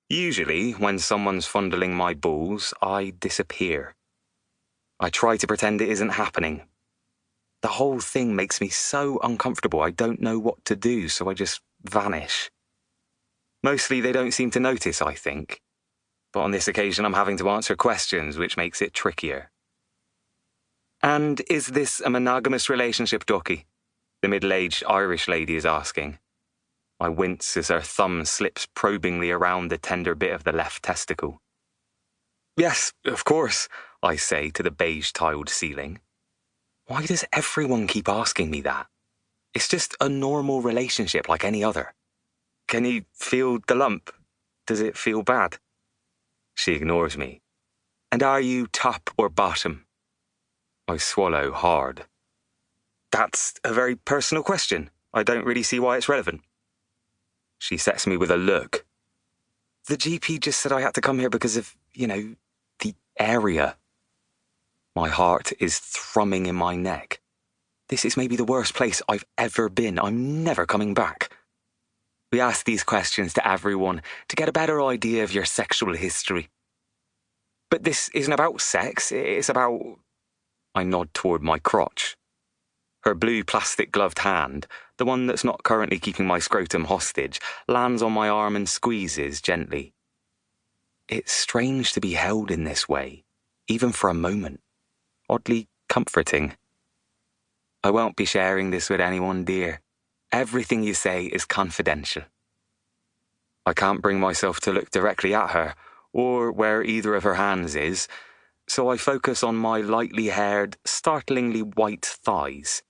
Usually, when someone's fondling my balls, I disappear. I try to pretend it isn't happening. The whole thing makes me so uncomfortable I don't know what to do, so I just vanish. Mostly they don't seem to notice, I think. But on this occasion I'm having to answer questions, which makes it trickier. "And is this a monogamous relationship, Ducky?" the middle-aged Irish lady is asking. I wince as her thumb slips probingly around the tender bit of the left testicle. "Yes, of course," I say to the beige-tiled ceiling. Why does everyone keep asking me that? It's just a normal relationship like any other. "Can you feel the lump? Does it feel bad?" She ignores me. "And are you top or bottom?" I swallow hard. "That's a very personal question. I don't really see why it's relevant." She sets me with a look. "The GP just said I had to come here because of, the area." My heart is thrumming in my neck. This is maybe the worst place I've ever been. I'm never coming back. We ask these questions to everyone to get a better idea of your sexual history. But this isn't about sex, it's about... I nod toward my crotch. Her blue plastic gloved hand, the one that's not currently keeping my scrotum hostage, lands on my arm and squeezes gently. It's strange to be held in this way, even for a moment. Oddly comforting. "I won't be sharing this with anyone, dear. Everything you say is confidential." I can't bring myself to look directly at her, or where either of her hands is, so I focus on my lightly haired, startlingly white thighs.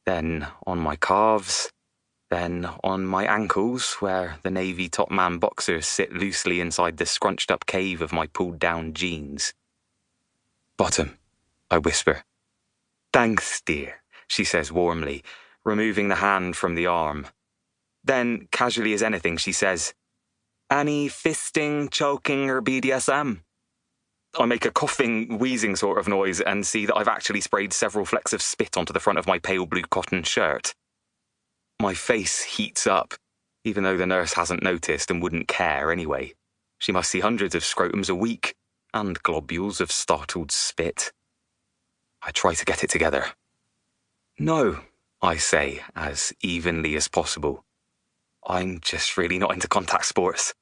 Then on my calves, then on my ankles, where the navy top man boxers sit loosely inside the scrunched up cave of my pulled down jeans. "Bottom," I whisper. "Thanks, dear," she says warmly, removing the hand from the arm. Then, casually as anything, she says, "Any fisting, choking, or BDSM?" I make a coughing, wheezing sort of noise and see that I've actually sprayed several flecks of spit onto the front of my pale blue cotton shirt. My face heats up, even though the nurse hasn't noticed and wouldn't care anyway. She must see hundreds of scrotums a week, and globules of startled spit. I try to get it together. "No," I say, as evenly as possible. "I'm just really not into contact sports."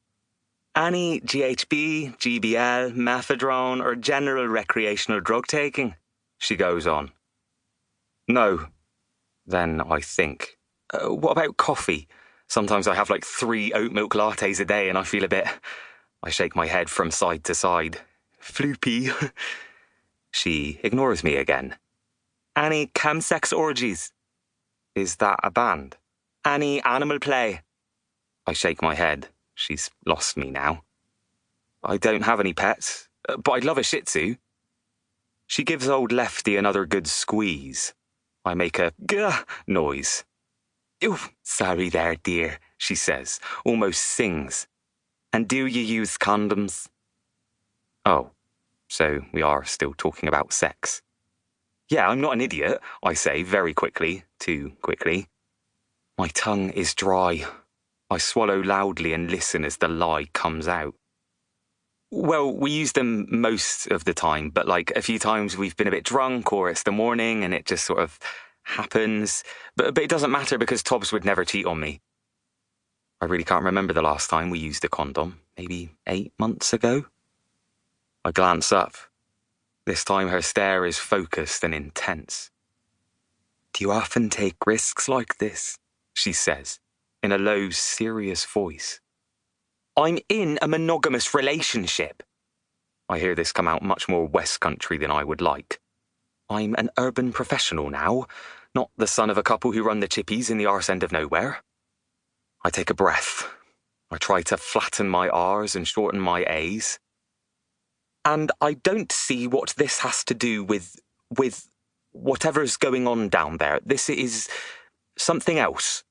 "Any GHB, GBL, methadone, or general recreational drug taking?" she goes on. "No." Then I think, what about coffee? Sometimes I have like 3 oat milk lattes a day and I feel a bit... I shake my head from side to side. "Floopy." She ignores me again. "Any chemsex orgies?" "Is that a band?" "Any animal play?" I shake my head. She's lost me now. "I don't have any pets, but I'd love a Shih Tzu." She gives old Lefty another good squeeze. I make a gah noise. "Ew, sorry there, dear," she says, almost sings. "And do you use condoms?" Oh, so we are still talking about sex. "Yeah, I'm not an idiot," I say very quickly, too quickly. My tongue is dry. I swallow loudly and listen as the lie comes out. "Well, we use them most of the time, but like a few times we've been a bit drunk or it's the morning and it just sort of happens. But it doesn't matter because Tobbs would never cheat on me." I really can't remember the last time we used a condom. Maybe 8 months ago? I glance up. This time her stare is focused and intense. "Do you often take risks like this?" she says, in a low, serious voice. "I'm in a monogamous relationship." I hear this come out much more West Country than I would like. I'm an urban professional now, not the son of a couple who run the chippies in the arse end of nowhere. I take a breath. I try to flatten my R's and shorten my A's. "And I don't see what this has to do with whatever's going on down there. This is something else."